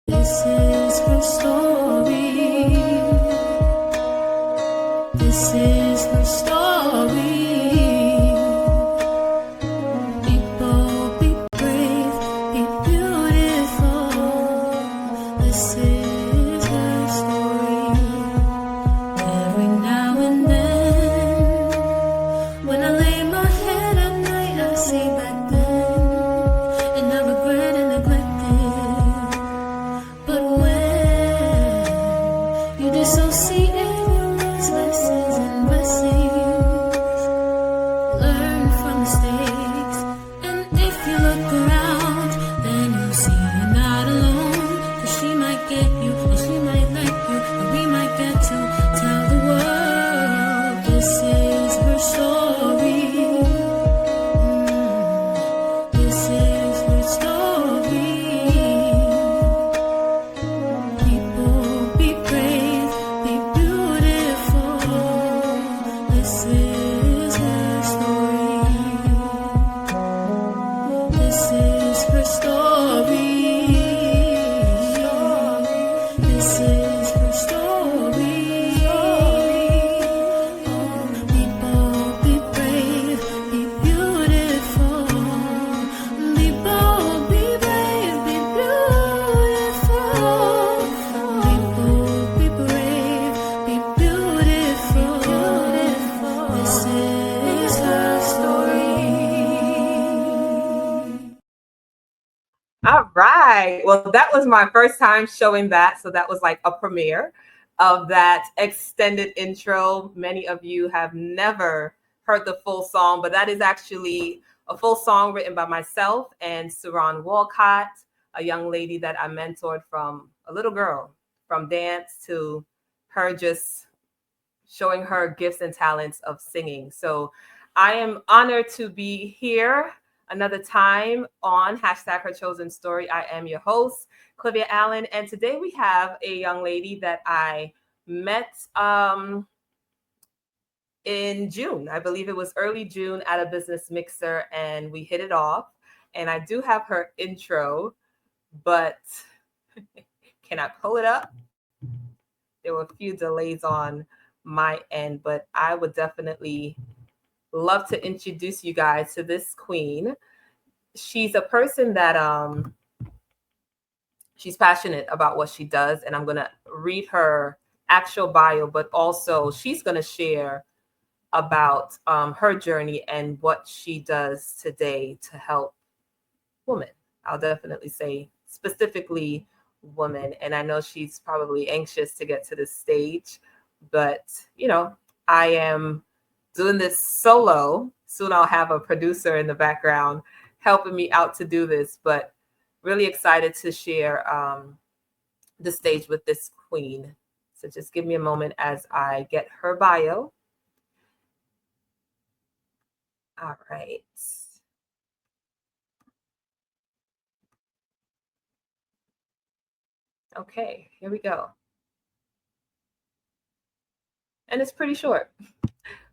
This is her story. This is her story. Be bold, be brave, be beautiful. This is her story. Every now and then, when I lay my head at night, I see back then, and I regret and neglected. But when you dissociate and lose lessons and blessings, learn from mistakes. And if you look around, then you'll see you're not alone. 'Cause she might get you, and she might like you, and we might get to tell the world this is her story. This is her story. People, be brave, be beautiful. This is her story. This is her story. This is her story. Be bold, be brave, be beautiful. Be bold, be brave, be beautiful. Be bold, be brave, be beautiful. This is her story. All right. Well, that was my first time showing that. So that was like a premiere of that extended intro. Many of you have never heard the full song, but that is actually a full song written by myself and Saran Walcott, a young lady that I mentored from a little girl, from dance to her just showing her gifts and talents of singing. So I am honored to be here another time on hashtag Her Chosen Story. I am your host, Clivia Allen, and today we have a young lady that I met in June. I believe it was early June at a business mixer, and we hit it off. And I do have her intro, but can I pull it up? There were a few delays on my end, but I would definitely love to introduce you guys to this queen. She's a person that she's passionate about what she does, and I'm going to read her actual bio, but also she's going to share about her journey and what she does today to help women. I'll definitely say specifically women, and I know she's probably anxious to get to this stage, but you know, I am doing this solo. Soon I'll have a producer in the background helping me out to do this, but really excited to share the stage with this queen. So just give me a moment as I get her bio. All right. Okay, here we go. And it's pretty short.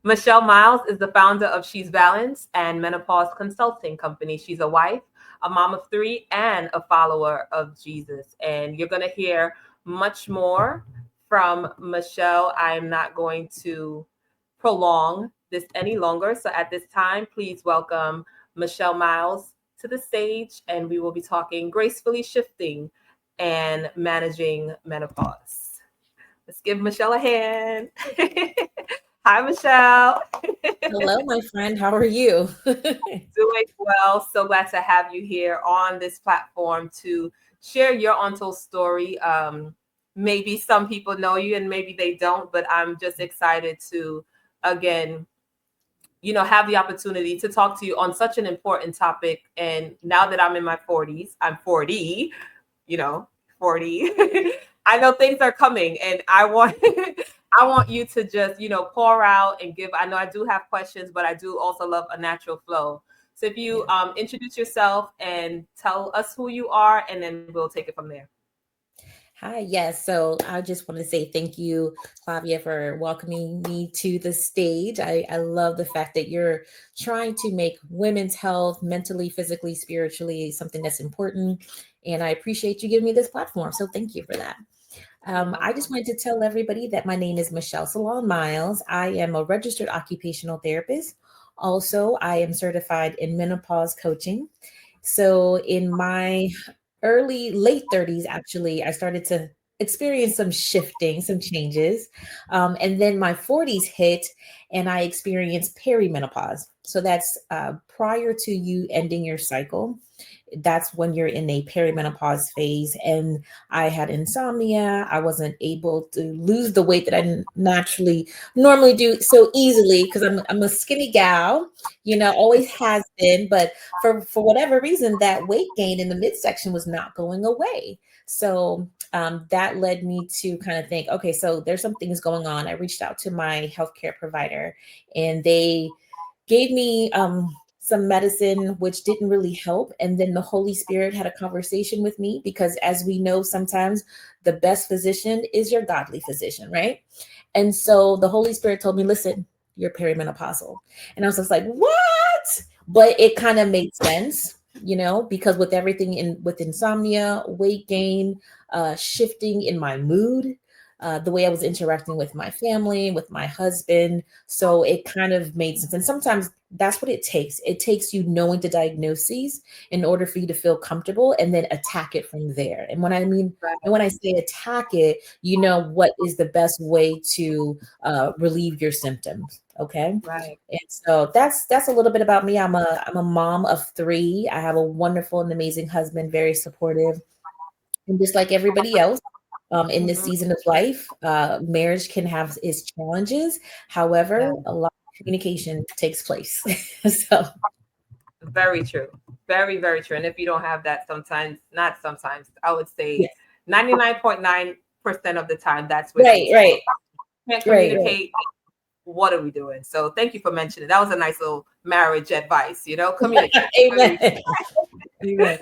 Michele Miles is the founder of She's Balanced and Menopause Consulting Company. She's a wife, a mom of 3, and a follower of Jesus. And you're going to hear much more from Michele. I'm not going to prolong this any longer. So at this time, please welcome Michele Miles to the stage, and we will be talking gracefully shifting and managing menopause. Let's give Michele a hand. Hi, Michele. Hello, my friend. How are you? Doing well. So glad to have you here on this platform to share your untold story. Maybe some people know you and maybe they don't, but I'm just excited to, again, have the opportunity to talk to you on such an important topic. And now that I'm in my 40s, I'm 40, 40. I know things are coming, and I want you to just, pour out and give. I know I do have questions, but I do also love a natural flow. So if you introduce yourself and tell us who you are, and then we'll take it from there. Hi, yes. So I just want to say thank you, Flavia, for welcoming me to the stage. I love the fact that you're trying to make women's health mentally, physically, spiritually something that's important. And I appreciate you giving me this platform. So thank you for that. You're I just welcome. wanted to tell everybody that my name is Michele Miles. I am a registered occupational therapist. Also, I am certified in menopause coaching. So, in my late 30s, actually, I started to experience some shifting, some changes. And then my 40s hit, and I experienced perimenopause. So, that's prior to you ending your cycle. That's when you're in a perimenopause phase. And I had insomnia. I wasn't able to lose the weight that I naturally normally do so easily because I'm a skinny gal, always has been. But for whatever reason, that weight gain in the midsection was not going away. So that led me to kind of think, okay, so there's some things going on. I reached out to my healthcare provider, and they gave me some medicine which didn't really help. And then the Holy Spirit had a conversation with me because, as we know, sometimes the best physician is your godly physician, right? And so the Holy Spirit told me, listen, you're perimenopausal. And I was just like, what? But it kind of made sense, because with everything with insomnia, weight gain, shifting in my mood, the way I was interacting with my family, with my husband. So it kind of made sense. And sometimes that's what it takes. It takes you knowing the diagnoses in order for you to feel comfortable and then attack it from there. Right, And when I say attack it, you know what is the best way to relieve your symptoms. Okay. right. And so that's a little bit about me. I'm a mom of three. I have a wonderful and amazing husband, very supportive. And just like everybody else, in this Mhm. season of life, marriage can have its challenges. Yeah, However, a lot of communication takes place. So, very true. Very, very true. And if you don't have that, sometimes, not sometimes, I would say yes, 99.9% of the time, that's where right, things right, fall. Can't right, right. communicate. What are we doing? So thank you for mentioning. That was a nice little marriage advice. Communicate. Amen. Amen.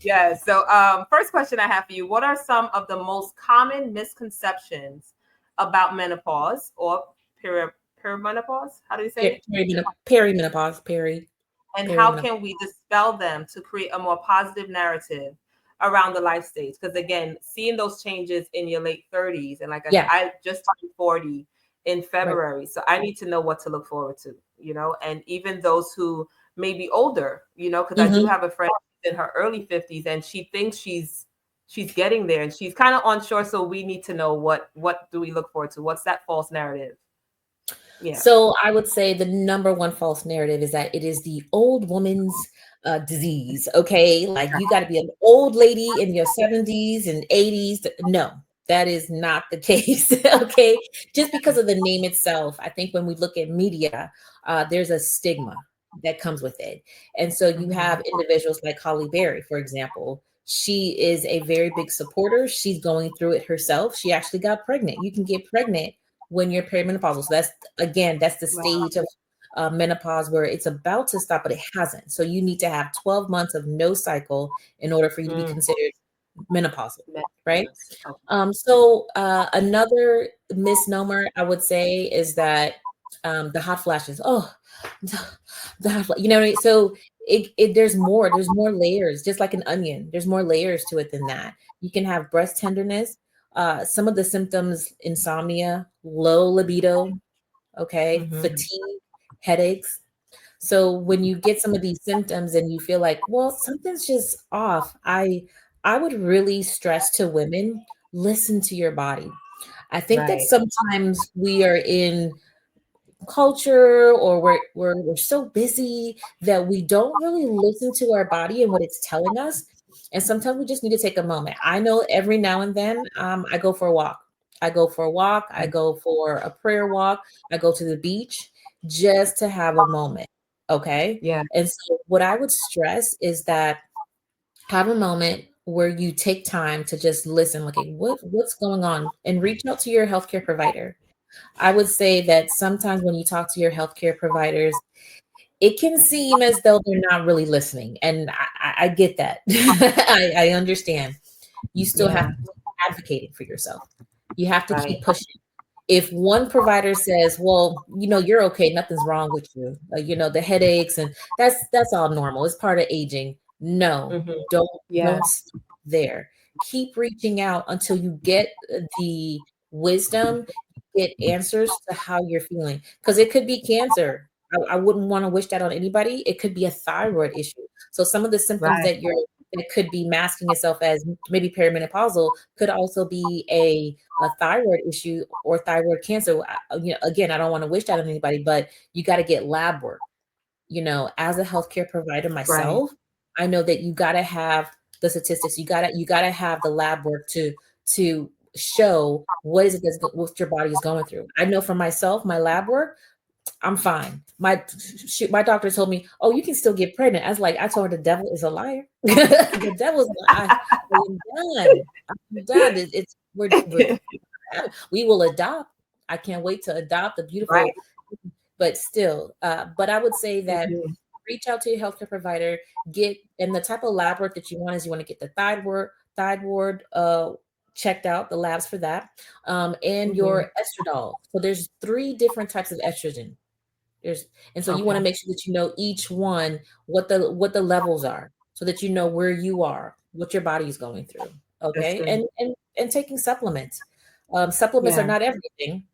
Yeah. So, first question I have for you: what are some of the most common misconceptions about menopause or peri- perimenopause? How do you say it? Perimenopause, And how perimenopause. can we dispel them to create a more positive narrative around the life stage? Because again, seeing those changes in your late 30s, and like I said, Yeah, I just turned 40 in right. February, so I need to know what to look forward to, and even those who may be older, because I do Hmm. have a friend in her early 50s, and she thinks she's getting there, and she's kind of unsure. So we need to know what do we look forward to? What's that false narrative? Yeah. So I would say the number one false narrative is that it is the old woman's disease. Okay, like you got to be an old lady in your 70s and 80s. No, that is not the case. Okay, just because of the name itself, I think when we look at media, there's a stigma that comes with it, and so you Hmm. have individuals like Holly Berry, for example. She is a very big supporter. She's going through it herself. She actually got pregnant. You can get pregnant when you're perimenopausal. So that's the Wow. stage of menopause where it's about to stop, but it hasn't. So you need to have 12 months of no cycle in order for you to be Mm. considered menopausal, right? Menopause. Okay. So another misnomer I would say is that the hot flashes. Oh, the hot flash. What I mean? So there's more layers, just like an onion. There's more layers to it than that. You can have breast tenderness. Some of the symptoms: insomnia, low libido, okay, Hmm. fatigue, headaches. So when you get some of these symptoms and you feel like, well, something's just off, I would really stress to women, listen to your body. I think that Right. sometimes we are in culture, or we're so busy that we don't really listen to our body and what it's telling us. And sometimes we just need to take a moment. I know every now and then I go for a walk. I go for a walk. I go for a prayer walk. I go to the beach just to have a moment. Okay. Yeah. And so what I would stress is that have a moment where you take time to just listen, like, okay, what's going on, and reach out to your healthcare provider. I would say that sometimes when you talk to your healthcare providers, it can seem as though they're not really listening. And I get that. I understand. You still have Yeah. to advocating for yourself. You have to Right. keep pushing. If one provider says, well, you're okay, nothing's wrong with you, the headaches, and that's all normal, it's part of aging. No, Mm-hmm. don't Yeah. don't stop there. Keep reaching out until you get the wisdom, get answers to how you're feeling, because it could be cancer. I wouldn't want to wish that on anybody. It could be a thyroid issue. So some of the symptoms Right. that could be masking itself as maybe perimenopausal could also be a thyroid issue or thyroid cancer. Again, I don't want to wish that on anybody, but you got to get lab work. As a healthcare provider Right. myself, I know that you got to have the statistics. You got to have the lab work to show what is it what your body is going through. I know for myself, my lab work, I'm fine. My doctor told me, "Oh, you can still get pregnant." I told her the devil is a liar. The devil's I am done. I'm done. We will adopt. I can't wait to adopt a Right. beautiful, but still, but I would say that Mm-hmm. reach out to your healthcare provider, and the type of lab work that you want is you want to get the thyroid checked out, the labs for that, and Mm-hmm. your estradiol. So there's 3 different types of estrogen. And so you want to Okay. make sure that you know each one, what the levels are, so that you know where you are, what your body is going through. That's Okay. good. And taking supplements. Supplements are Yeah. not everything.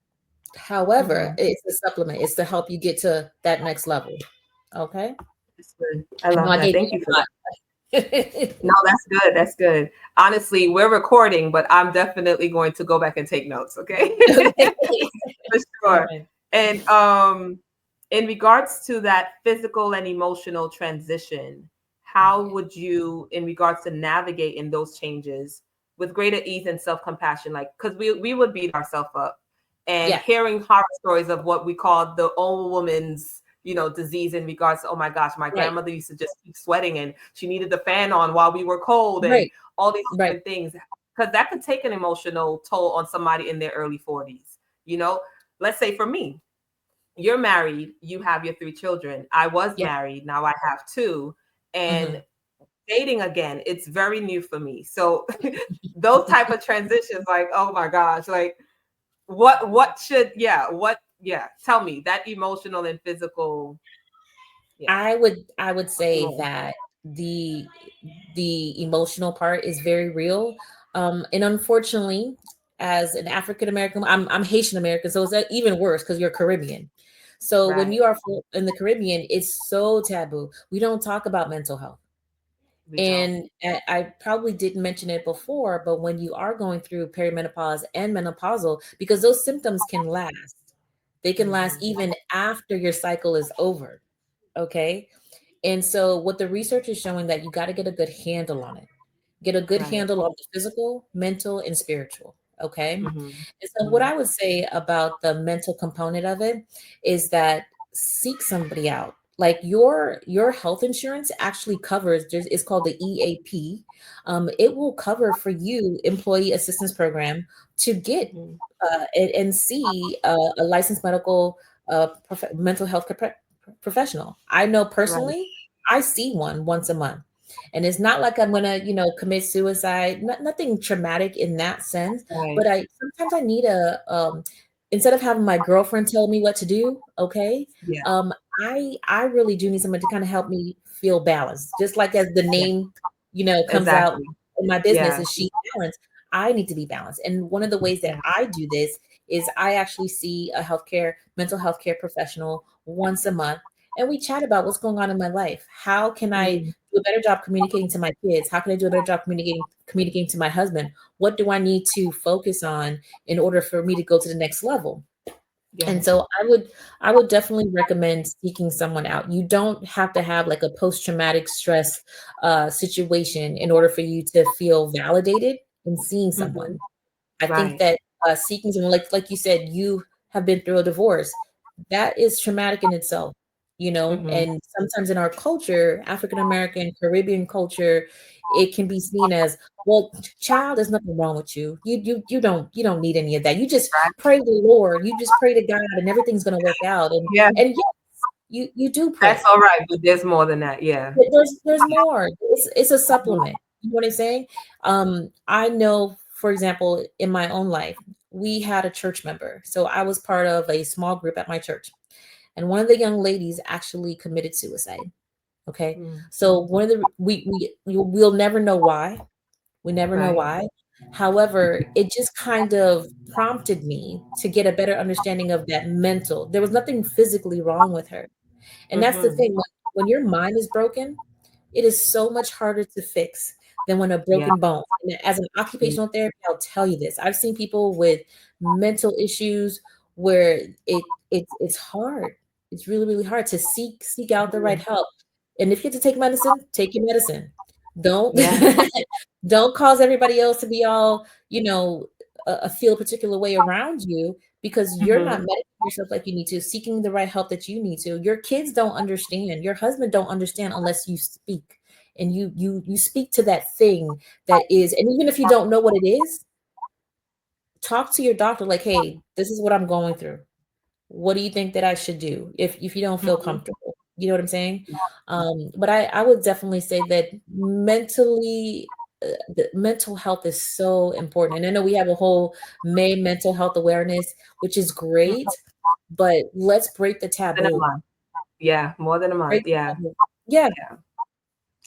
However, Mm-hmm. it's a supplement. It's to help you get to that next level. Okay. That's good. I I know love I that. gave Thank you for that. you a lot. No, that's good. That's good. Honestly, we're recording, but I'm definitely going to go back and take notes. Okay. Okay. For All sure. right. And in regards to that physical and emotional transition, how Yeah. would you, in regards to navigating those changes with greater ease and self-compassion? Like, because we would beat ourselves up, and Yeah. hearing horror stories of what we call the old woman's, disease, in regards to, oh my gosh, my Right. grandmother used to just keep sweating and she needed the fan on while we were cold, and Right. all these Right. different things, because that could take an emotional toll on somebody in their early 40s. Let's say for me, you're married, you have your 3 children. I was Yeah. married, now I have 2. And Hmm. dating again, it's very new for me. So those type of transitions, like, oh my gosh, like tell me that emotional and physical. Yeah. I would say No. that the emotional part is very real. And unfortunately, as an African American, I'm Haitian American, so it's even worse because you're Caribbean. So when Right. you are in the Caribbean, it's so taboo. We don't talk about mental health. We don't. And I probably didn't mention it before, but when you are going through perimenopause and menopausal, because those symptoms can last, they can last Mhm. even after your cycle is over. Okay. And so what the research is showing that you got to get a good handle on it. Get a good Right. handle on the physical, mental, and spiritual. Okay. Mhm. And so what Mhm. I would say about the mental component of it is that seek somebody out. Like your health insurance actually covers, it's called the EAP. It will cover for you employee assistance program to get Mhm. and see a licensed mental health professional. I know Right. personally, I see one once a month. And it's not like I'm gonna, commit suicide. Nothing traumatic in that sense. Right. But I sometimes I need instead of having my girlfriend tell me what to do, okay, Yeah. um, I really do need someone to kind of help me feel balanced. Just like as the Yeah. name, comes out Exactly. in my business Yeah. is she balanced. I need to be balanced. And one of the ways that Yeah. I do this is I actually see a mental health care professional once a month, and we chat about what's going on in my life. How can I Mhm. do a better job communicating to my kids? How can I do a better job communicating to my husband? What do I need to focus on in order for me to go to the next level? And Yes. so I would definitely recommend seeking someone out. You don't have to have like a post-traumatic stress situation in order for you to feel validated in seeing Mhm. someone. I think Right. that seeking someone, like you said, you have been through a divorce. That is traumatic in itself, Mhm. and sometimes in our culture, African American, Caribbean culture, it can be seen as, well, child, there's nothing wrong with you. You don't need any of that. You just Right. pray to the Lord. You just pray to God and everything's gonna work out. And Yeah. and yes, you do That's pray. all right, but there's more than that. Yeah. But there's more. It's a Mhm. supplement. You know what I'm saying? I know for example, in my own life, we had a church member. So I was part of a small group at my church, and one of the young ladies actually committed suicide. Okay. Mm. So one of the we'll never know why. We never know Right. why. However, it just kind of prompted me to get a better understanding of that mental. There was nothing physically wrong with her. And that's the Mm-hmm. thing. When your mind is broken, it is so much harder to fix than when a Yeah. broken bone. And as an Mm. occupational therapist, I'll tell you this. I've seen people with mental issues where it's hard. It's really, really hard to seek out the right Mhm. help. And if you have to take medicine, take your medicine. Don't Yeah. don't cause everybody else to be all, feel a particular way around you because you're not Hmm. medicating yourself like you need to, seeking the right help that you need to. Your kids don't understand. Your husband don't understand unless you speak. And you speak to that thing that is, and even if you don't know what it is, talk to your doctor like, hey, this is what I'm going through. What do you think that I should do if you don't feel Hmm. comfortable? You know what I'm saying? But I would definitely say that mentally, the mental health is so important. And I know we have a whole May mental health awareness, which is great, but let's break the More than a taboo. month. Yeah, more than a month. Break the Yeah. taboo. Yeah. Yeah.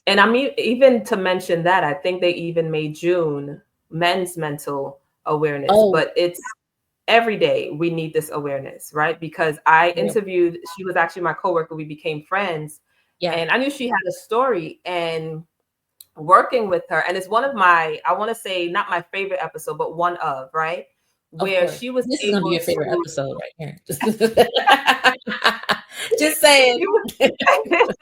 And I mean, even to mention that, I think they even made June men's mental awareness, Oh, but it's every day we need this awareness, right? Because I yeah. interviewed, she was actually my coworker, we became friends, Yeah. and I knew she had a story. And working with her, and it's one of my, I want to say not my favorite episode, but one of, right, Of where course. she was This is gonna be able your favorite to, episode right here. Just saying. she was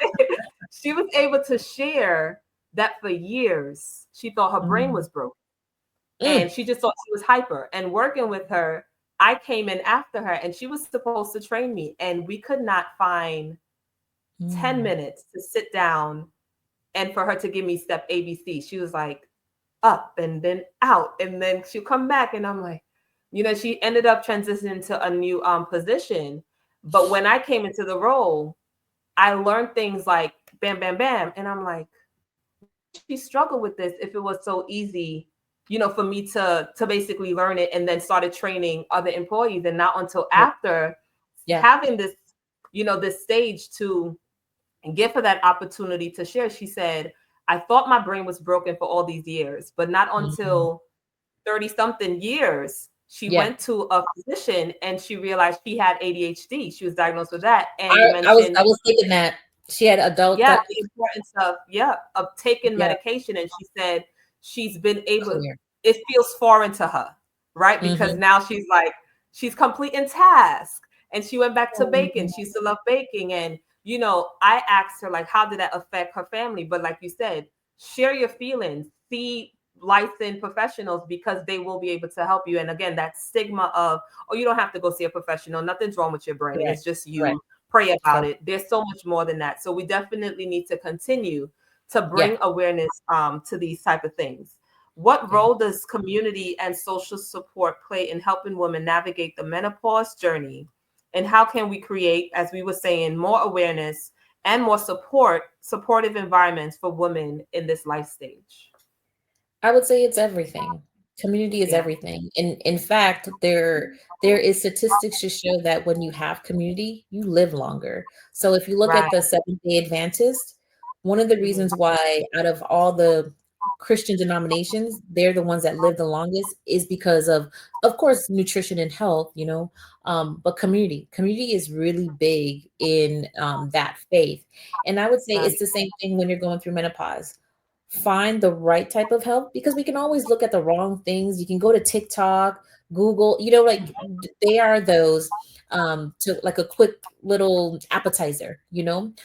she was able to share that for years she thought her brain Mm, was broken, and mm, she just thought she was hyper. And working with her, I came in after her, and she was supposed to train me, and we could not find 10 mm, minutes to sit down and for her to give me step ABC. She was like, up and then out, and then she'll come back, and I'm like, she ended up transitioning to a new position. But when I came into the role, I learned things like bam, bam, bam, and I'm like, why did she struggle with this if it was so easy, for me to basically learn it, and then started training other employees, and not until yeah. after Yeah. having this, this stage to give her that opportunity to share. She said, I thought my brain was broken for all these years, but not Mhm. until 30 something years. She Yeah. went to a physician and she realized she had ADHD. She was diagnosed with that. And you I mentioned, was thinking that she had adult yeah, that. the importance of, yeah, of taking Yeah, medication. And she said she's been able, clear. it feels foreign to her, right? Because Mhm. now she's like, she's completing tasks. And she went back to baking. Mhm. She used to love baking. And, I asked her, like, how did that affect her family? But like you said, share your feelings, see licensed professionals, because they will be able to help you. And again, that stigma of, oh, you don't have to go see a professional. Nothing's wrong with your brain. Correct. It's just Correct. you. Pray about Correct. it. There's so much more than that. So we definitely need to continue to Yeah. bring awareness to these type of things. What Yeah. role does community and social support play in helping women navigate the menopause journey? And how can we create, as we were saying, more awareness and more supportive environments for women in this life stage? I would say it's everything. Community is Yeah. everything. And in fact, there is statistics to show that when you have community, you live longer. So if you look Right. at the Seventh-day Adventist, one of the Mhm. reasons why out of all the Christian denominations, they're the ones that live the longest is because of course, nutrition and health, but community. Community is really big in that faith. And I would say Right. it's the same thing when you're going through menopause. Find the right type of help because we can always look at the wrong things. You can go to TikTok, Google, like they are those to like a quick little appetizer,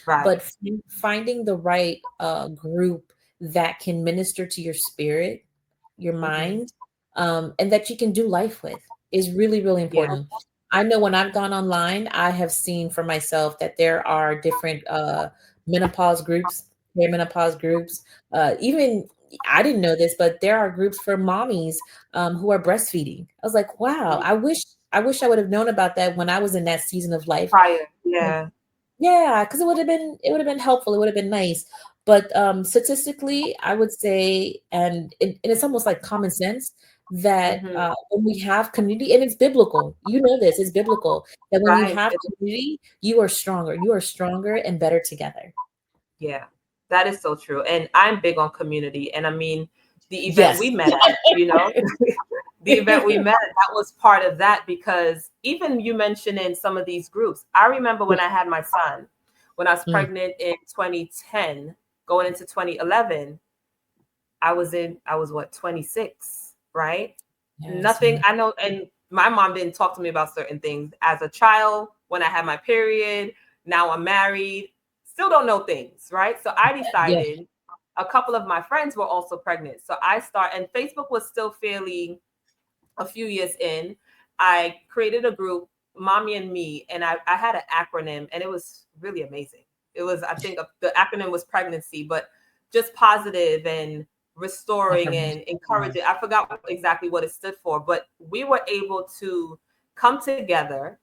Right. but finding the right group that can minister to your spirit, your Hmm. mind, and that you can do life with is really, really Yeah. important. I know when I've gone online, I have seen for myself that there are different menopause groups, perimenopause groups. Even I didn't know this, but there are groups for mommies who are breastfeeding. I was like, wow, Mhm. I wish I would have known about that when I was in that season of life. Prior. Yeah. Yeah, because it would have been helpful. It would have been nice. But statistically, I would say, and it's almost like common sense that Mm-hmm. when we have community, and it's biblical, you know this, it's biblical, that when you Right. have community, you are stronger and better together. Yeah, that is so true. And I'm big on community. And I mean, the event Yes. we met at, the event we met at, that was part of that because even you mentioned in some of these groups, I remember when I had my son, when I was Mm, pregnant in 2010, going into 2011, I was what, 26, right? yes, Nothing, yeah. I know, and my mom didn't talk to me about certain things as a child when I had my period. Now I'm married, still don't know things, right? So I Yeah. decided a couple of my friends were also pregnant. So and Facebook was still fairly a few years in. I created a group, Mommy and Me, and I had an acronym and it was really amazing. It was, I think the acronym was pregnancy, but just positive and restoring and Affirmation. Yeah. encouraging. I forgot exactly what it stood for, but we were able to come together,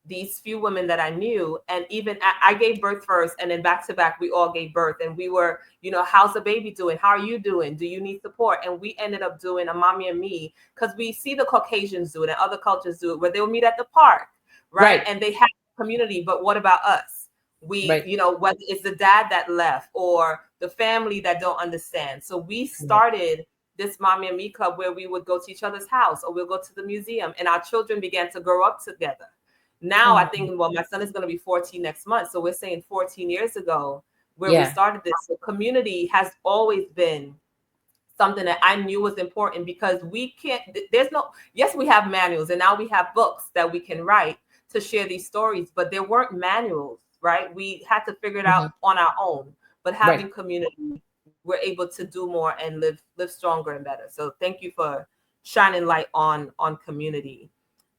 these few women that I knew, and even I gave birth first, and then back to back, we all gave birth, and we were, how's the baby doing? How are you doing? Do you need support? And we ended up doing a Mommy and Me because we see the Caucasians do it and other cultures do it, where they'll meet at the park, right? Right. And they have community, but what about us? We, Right. whether it's the dad that left or the family that don't understand. So we Yeah. started this Mommy and Me club where we would go to each other's house or we'll go to the museum, and our children began to grow up together. Now I Oh, think, well, my son is going to be 14 next month. So we're saying 14 years ago where we yeah. started this. So community has always been something that I knew was important because we can't, there's no, yes, we have manuals and now we have books that we can write to share these stories, but there weren't manuals, right? We had to figure it out Mhm. on our own. But Right. having community, we're able to do more and live stronger and better. So thank you for shining light on community.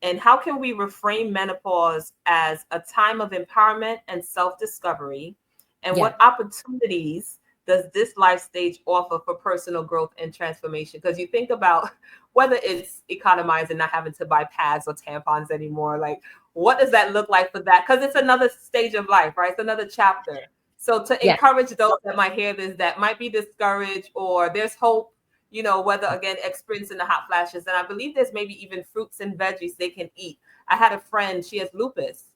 And how can we reframe menopause as a time of empowerment and self-discovery? And Yeah. what opportunities does this life stage offer for personal growth and transformation? Because you think about whether it's economizing, not having to buy pads or tampons anymore, like what does that look like for that? Because it's another stage of life, right? It's another chapter. So to Yeah. encourage those that might hear this, that might be discouraged or there's hope, whether again experiencing the hot flashes. And I believe there's maybe even fruits and veggies they can eat. I had a friend, she has lupus,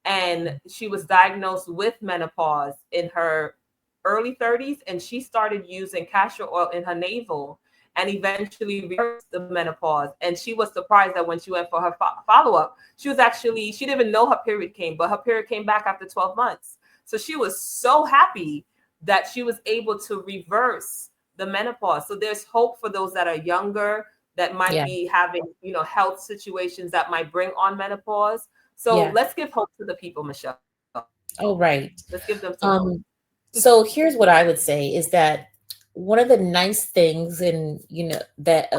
and she was diagnosed with menopause in her early 30s, and she started using castor oil in her navel and eventually reversed the menopause. And she was surprised that when she went for her follow-up, she didn't even know her period came, but her period came back after 12 months. So she was so happy that she was able to reverse the menopause. So there's hope for those that are younger that might Yeah. be having, health situations that might bring on menopause. So Yeah. let's give hope to the people, Michelle. Oh, Let's right. give them some hope. So here's what I would say is that one of the nice things, and that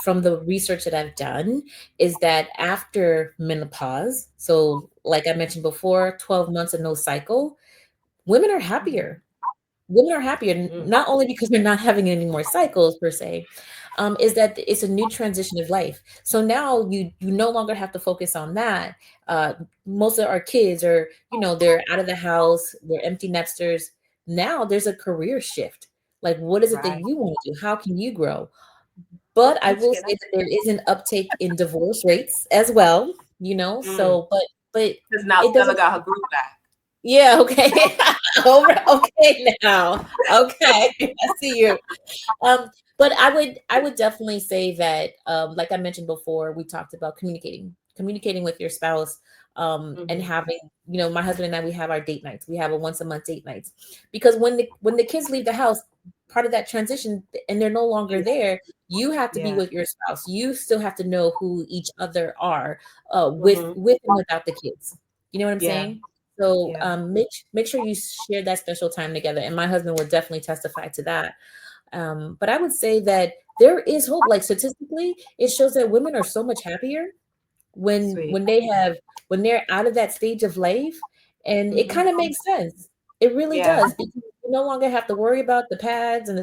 from the research that I've done, is that after menopause, so like I mentioned before, 12 months of no cycle, women are Mhm. happier. Women are happier, Mm. not only because they're not having any more cycles per se, is that it's a new transition of life. So now you no longer have to focus on that. Uh, Most of our kids are, they're out of the house, they're empty nesters. Now there's a career shift. Like, what is it that Right. you want to do? How can you grow? But I Teach, will can say that there is an uptake in divorce rates as well. I? So but Because now it Stella doesn't. got her group back. Yeah, okay. Okay now. Okay. I see you. Um, but I would definitely say that, like I mentioned before, we talked about communicating with your spouse, and Hmm. having, my husband and I, we have our date nights. We have a once a month date nights, because when the kids leave the house, part of that transition, and they're no longer there, you have to be Yeah. with your spouse. You still have to know who each other are, with Hmm. with and without the kids. You know what I'm Yeah. saying? So, Yeah. make sure you share that special time together. And my husband would definitely testify to that. But I would say that there is hope. Like, statistically, it shows that women are so much happier when Sweet. when they have when they're out of that stage of life, and it Hmm. kind of makes sense. It really Yeah. does, because you no longer have to worry about the pads and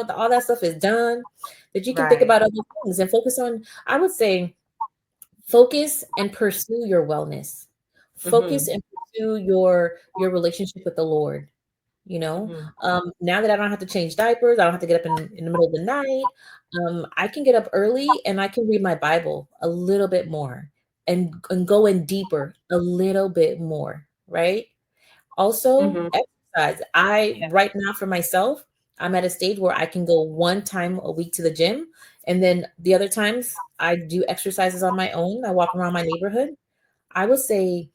all that stuff is done. That you can think Right. about other things and focus on. I would say focus and pursue your wellness. Focus Hmm. and pursue your relationship with the Lord. Mhm. Now that I don't have to change diapers, I don't have to get up in the middle of the night. I can get up early and I can read my Bible a little bit more and go in deeper a little bit more, right? Also, Mhm. exercise. I Yeah. right now for myself, I'm at a stage where I can go one time a week to the gym, and then the other times I do exercises on my own. I walk around my neighborhood. I would say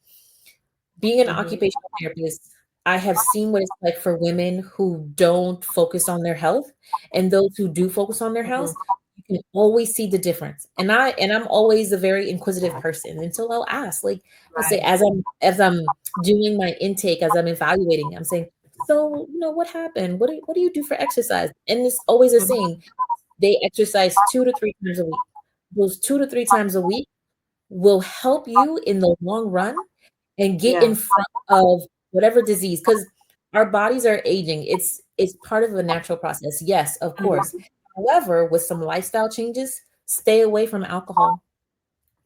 being an Mhm. occupational therapist, I have seen what it's like for women who don't focus on their health, and those who do focus on their Mhm. health, you can always see the difference. And I'm always a very inquisitive person, and so I'll ask, like I'll say Right. as I'm doing my intake, as I'm evaluating, I'm saying, so what happened? What do you do for exercise? And it's always the Mhm. same. They exercise 2 to 3 times a week. Those 2 to 3 times a week will help you in the long run and get Yeah. in front of whatever disease, because our bodies are aging. It's part of a natural process, yes, of course. Mhm. However, with some lifestyle changes, stay away from alcohol.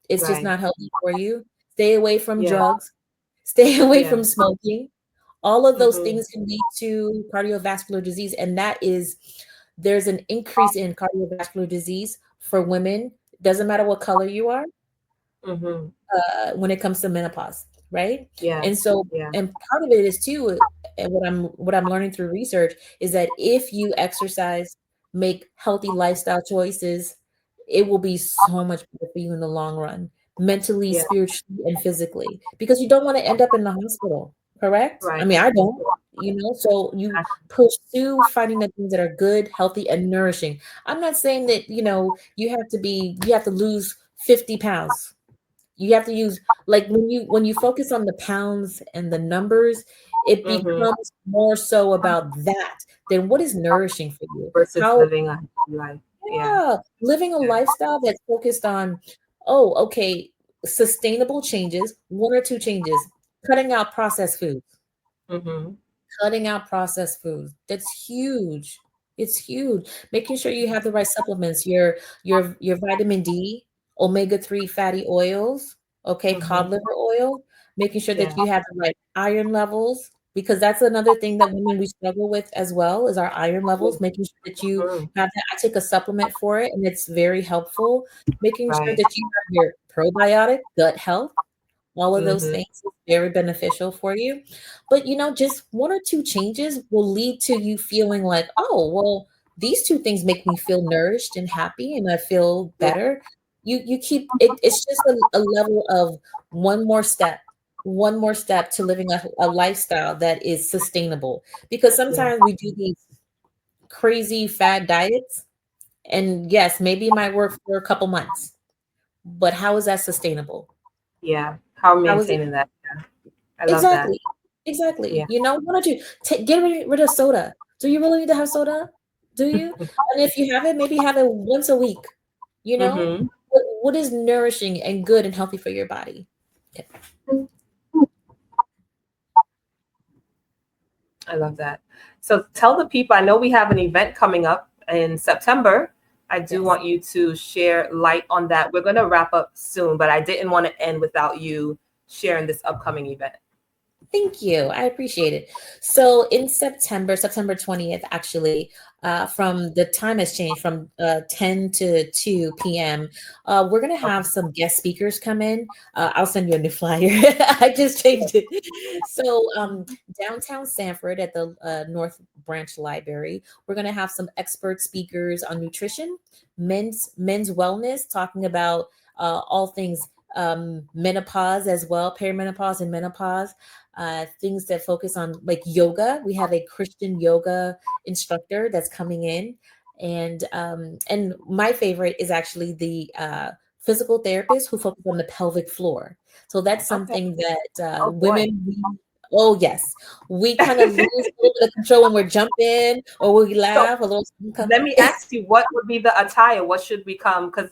It's just Right. not healthy for you. Stay away from Yeah. drugs. Stay away Yeah. from smoking. All of those Mhm. things can lead to cardiovascular disease, and there's an increase in cardiovascular disease for women. Doesn't matter what color you are, Mhm. when it comes to menopause, right? Yeah. And so, Yeah. and part of it is too, and what I'm learning through research is that if you exercise, make healthy lifestyle choices, it will be so much better for you in the long run, mentally, Yeah. spiritually, and physically, because you don't want to end up in the hospital, correct? I Right. mean, I don't, so you pursue finding the things that are good, healthy, and nourishing. I'm not saying that, you have to lose 50 pounds. You have to use, like, when you focus on the pounds and the numbers, it Mhm. becomes more so about that than what is nourishing for you. Versus How living a happy life. Yeah. Yeah, living a Yeah. lifestyle that's focused on, oh, okay, sustainable changes, one or two changes, cutting out processed foods. Mhm. Cutting out processed foods. That's huge. It's huge. Making sure you have the right supplements, your vitamin D, omega-3 fatty oils, okay, cod Mhm. liver oil, making sure Yeah. that you have the right iron levels, because that's another thing that women we struggle with as well is our iron levels, making sure that you Mhm. have that. I take a supplement for it and it's very helpful. Making sure Right. that you have your probiotic gut health, all of those Mhm. things is very beneficial for you. But just one or two changes will lead to you feeling like, oh, well, these two things make me feel nourished and happy and I feel Yeah. better. You keep it, it's just a level of one more step, one more step to living a lifestyle that is sustainable. Because Yeah. sometimes we do these crazy fad diets, and yes, maybe it might work for a couple months, but how is that sustainable? Yeah. How How is it? maintaining that? Yeah. I love that. Exactly. Exactly. Yeah. Why don't you get rid of soda? Do you really need to have soda? Do you? And if you have it, maybe have it once a week. You know, Mhm. what is nourishing and good and healthy for your body? Okay. I love that. So tell the people, I know we have an event coming up in September. I do Yes. want you to share light on that. We're going to wrap up soon, but I didn't want to end without you sharing this upcoming event. Thank you. I appreciate it. So in September 20th, actually, from the time has changed from 10 to 2 p.m. We're going to Okay. have some guest speakers come in. I'll send you a new flyer. I just changed it. So downtown Sanford at the North Branch Library, we're going to have some expert speakers on nutrition, men's wellness, talking about all things menopause as well, perimenopause and menopause, things that focus on like yoga. We have a Christian yoga instructor that's coming in, and my favorite is actually the physical therapist who focuses on the pelvic floor. So that's Okay. something that Oh boy. women. Oh yes, we kind of lose a little bit of control when we're jumping or we So laugh a little. let me ask you, what would be the attire? What should we come? Because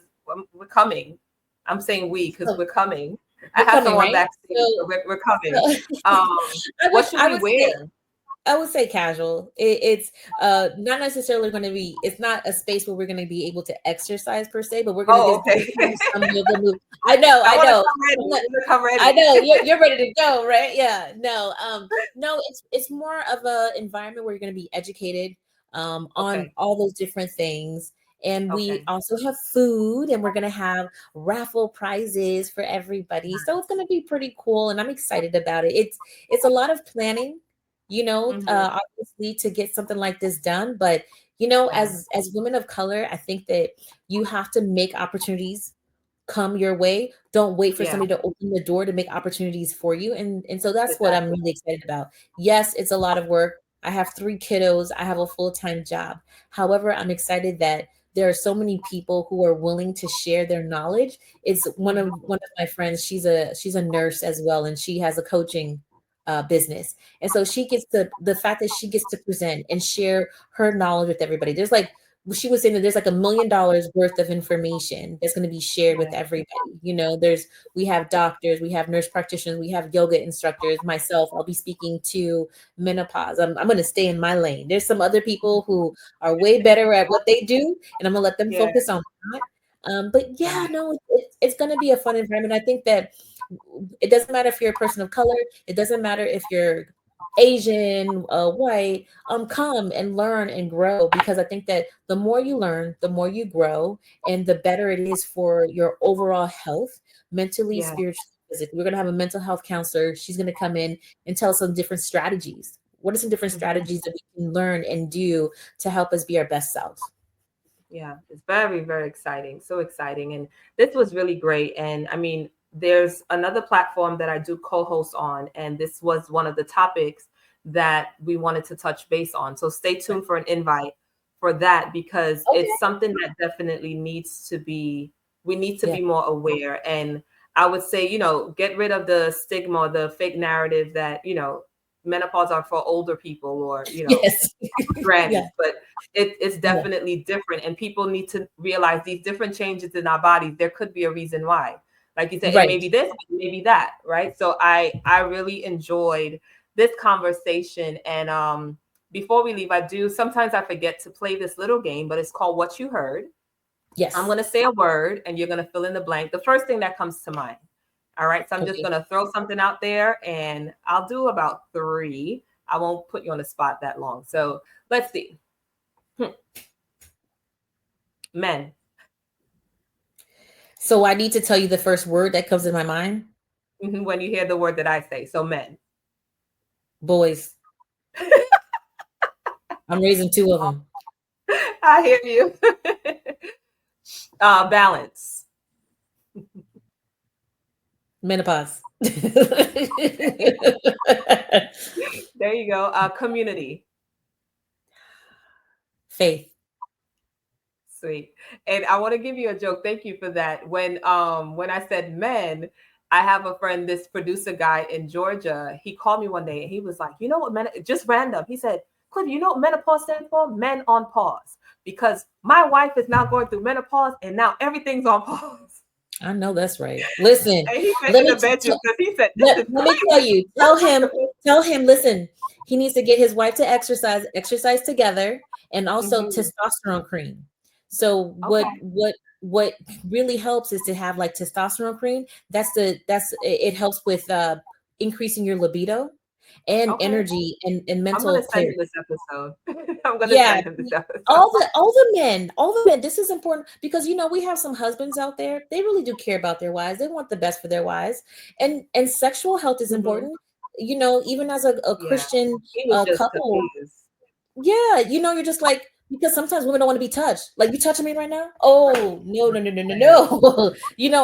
we're coming. I'm saying we because So we're coming. I we're have coming, someone right? backstage, but we're coming. So Um, I what would should I we would say wear? I would say casual. It's not necessarily going to be. It's not a space where we're going to be able to exercise per se, but we're going to Oh, just do okay. some yoga move. I know, I I want to know. come ready. I'm I not- want to come I ready. know you're ready to go, right? Yeah. No, no. It's more of a environment where you're going to be educated, on Okay. all those different things. And we Okay. also have food, and we're going to have raffle prizes for everybody. So it's Nice. going to be pretty cool, and I'm excited about it. It's a lot of planning, Mm-hmm. obviously, to get something like this done. But Yeah. as women of color, I think that you have to make opportunities come your way. Don't wait for Yeah. somebody to open the door to make opportunities for you. And so that's what I'm Exactly. really excited about. Yes, it's a lot of work. I have 3 kiddos. I have a full-time job. However, I'm excited that there are so many people who are willing to share their knowledge. It's Mm-hmm. one of my friends. She's a nurse as well, and she has a coaching business. And so she gets the fact that she gets to present and share her knowledge with everybody. There's like she was saying that there's like $1 million worth of information that's going to be shared with Yeah. everybody. We have doctors, we have nurse practitioners, we have yoga instructors. Myself, I'll be speaking to menopause. I'm going to stay in my lane. There's some other people who are way better at what they do, and I'm going to let them Yeah. focus on that. But yeah, Right. no, it's going to be a fun environment. I think that it doesn't matter if you're a person of color. It doesn't matter if you're Asian, white. Come and learn and grow, because I think that the more you learn, the more you grow, and the better it is for your overall health, mentally, Yeah. spiritually, physically. We're gonna have a mental health counselor. She's gonna come in and tell us some different strategies. What are some different Mm-hmm. strategies that we can learn and do to help us be our best selves? Yeah, it's very, very exciting. So exciting. And this was really great. And I mean, there's another platform that I do co-host on, and this was one of the topics that we wanted to touch base on. So stay Right. tuned for an invite for that, because Okay. it's something that definitely needs to be, we need to Yeah. be more aware. And I would say, get rid of the stigma, the fake narrative that, menopause are for older people, or, Yes. Yeah. grannies, but it's Yeah. definitely different. And people need to realize these different changes in our bodies. There could be a reason why. Like you said, it may Right. be this, it may be that, right? So I really enjoyed this conversation. And before we leave, I do sometimes I forget to play this little game, but it's called What You Heard. I'm Yes. going to say a word and you're going to fill in the blank. The first thing that comes to mind. All right. So I'm just Okay. going to throw something out there and I'll do about 3. I won't put you on the spot that long. So let's see. Men. So I need to tell you the first word that comes in my mind. When you hear the word that I say. So men. Boys. I'm raising 2 of them. I hear you. Balance. Menopause. There you go. Community. Faith. Sweet. And I want to give you a joke. Thank you for that. When I said men, I have a friend, this producer guy in Georgia. He called me one day and he was like, you know what, just random. He said, Cliff, you know what menopause stands for? Men on pause. Because my wife is now going through menopause and now everything's on pause. I know that's right. Listen, And he went let in me the bedroom because he said, this is let me tell crazy. you. Tell him. Listen, he needs to get his wife to exercise together, and also Mhm. testosterone cream. So Okay. what really helps is to have like testosterone cream. It helps with increasing your libido and Okay. energy and I'm gonna mental send him clarity. this episode. I'm gonna Yeah, send him this episode. all the men, this is important because we have some husbands out there. They really do care about their wives. They want the best for their wives. And sexual health is Mhm. important. Even as a Yeah. Christian He was just couple, confused. yeah, you're just like, because sometimes women don't want to be touched. Like, you touching me right now? Oh, no, no, no, no, no, Right. no.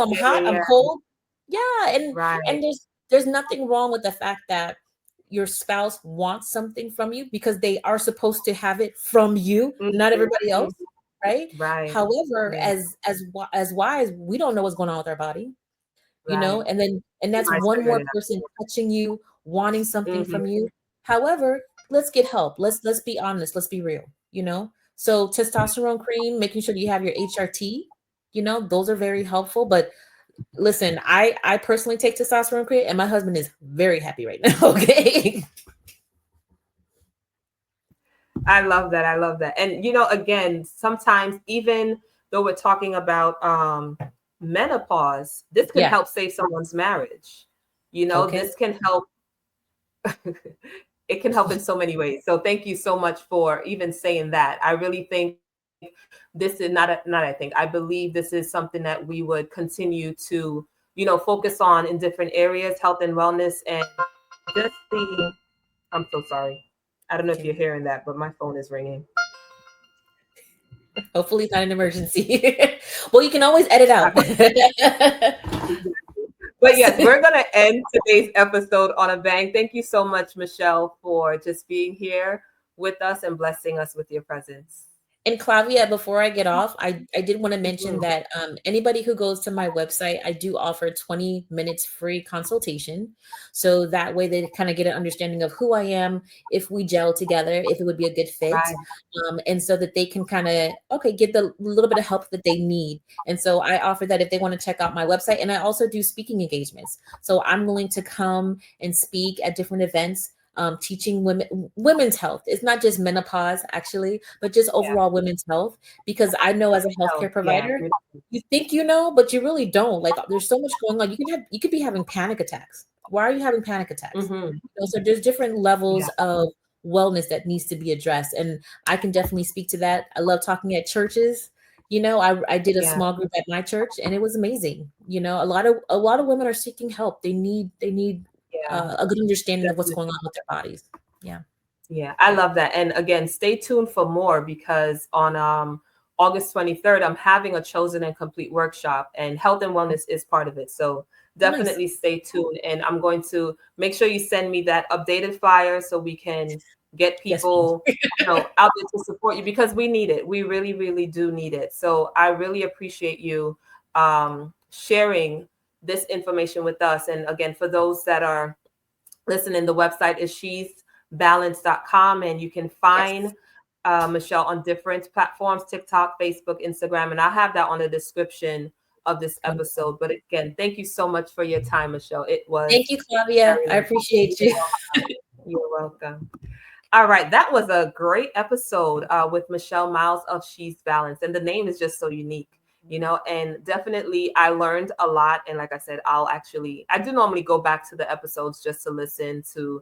I'm Yeah, hot, yeah, I'm yeah. cold. Yeah, and Right. there's nothing wrong with the fact that your spouse wants something from you, because they are supposed to have it from you, not Mhm, everybody mhm. else, right? Right. However, Yeah. as wives, we don't know what's going on with our body, Right. and Keep that's my one spirit more in that. person touching you, wanting something Mhm. from you. However, let's get help. Let's be honest. Let's be real. So testosterone cream, making sure you have your HRT, those are very helpful. But listen, I personally take testosterone cream, and my husband is very happy right now. Okay. I love that. I love that. And again, sometimes even though we're talking about menopause, this can Yeah. help save someone's marriage. Okay. This can help. It can help in so many ways. So thank you so much for even saying that. I really think this is I believe this is something that we would continue to, focus on in different areas, health and wellness, and just the. I'm so sorry. I don't know if Okay. you're hearing that, but my phone is ringing. Hopefully it's not an emergency. Well, you can always edit out. But yes, we're going to end today's episode on a bang. Thank you so much, Michele, for just being here with us and blessing us with your presence. And Clavia, before I get off, I did want to mention Mhm. that anybody who goes to my website, I do offer 20 minutes free consultation. So that way they kind of get an understanding of who I am, if we gel together, if it would be a good fit. Right. And so that they can kind of, okay, get the little bit of help that they need. And so I offer that if they want to check out my website. And I also do speaking engagements. So I'm willing to come and speak at different events, teaching women's health. It's not just menopause, actually, but just Yeah. overall women's health. Because I know as a Oh, healthcare yeah. provider, you think you know, but you really don't. Like there's so much going on. You could be having panic attacks. Why are you having panic attacks? Mm-hmm. So there's different Yeah. levels of wellness that needs to be addressed, and I can definitely speak to that. I love talking at churches. I did a Yeah. small group at my church, and it was amazing. A lot of women are seeking help. They need Yeah. a good understanding of what's Definitely. going on with their bodies. Yeah. Yeah, I love that. And again, stay tuned for more because on August 23rd, I'm having a chosen and complete workshop, and health and wellness is part of it. So Oh, nice. definitely stay tuned. And I'm going to make sure you send me that updated flyer so we can get Yes, please. people, out there to support you because we need it. We really, really do need it. So I really appreciate you sharing this information with us. And again, for those that are listening, the website is she'sbalance.com, and you can Yes. find Michele on different platforms: TikTok, Facebook, Instagram, and I'll have that on the description of this Wonderful. episode. But again, thank you so much for your time, Michele. It was Thank you, Clavia. very I nice. appreciate you. You're welcome. All right, that was a great episode with Michele Miles of She's Balance, and the name is just so unique, and definitely I learned a lot. And like I said, I do normally go back to the episodes just to listen to,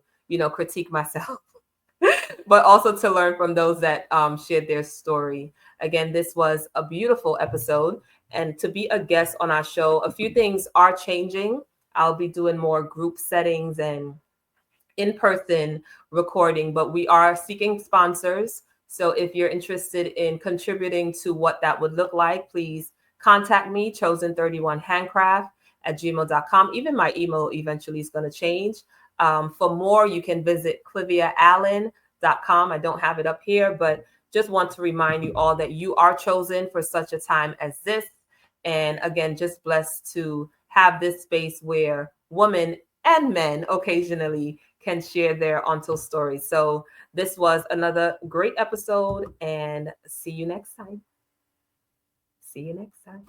critique myself, but also to learn from those that shared their story. Again, this was a beautiful episode, and to be a guest on our show, a few things are changing. I'll be doing more group settings and in-person recording, but we are seeking sponsors. So if you're interested in contributing to what that would look like, please contact me, chosen31handcraft@gmail.com. Even my email eventually is going to change. For more, you can visit cliviaallen.com. I don't have it up here, but just want to remind you all that you are chosen for such a time as this. And again, just blessed to have this space where women and men occasionally can share their untold stories. So this was another great episode, and see you next time. See you next time.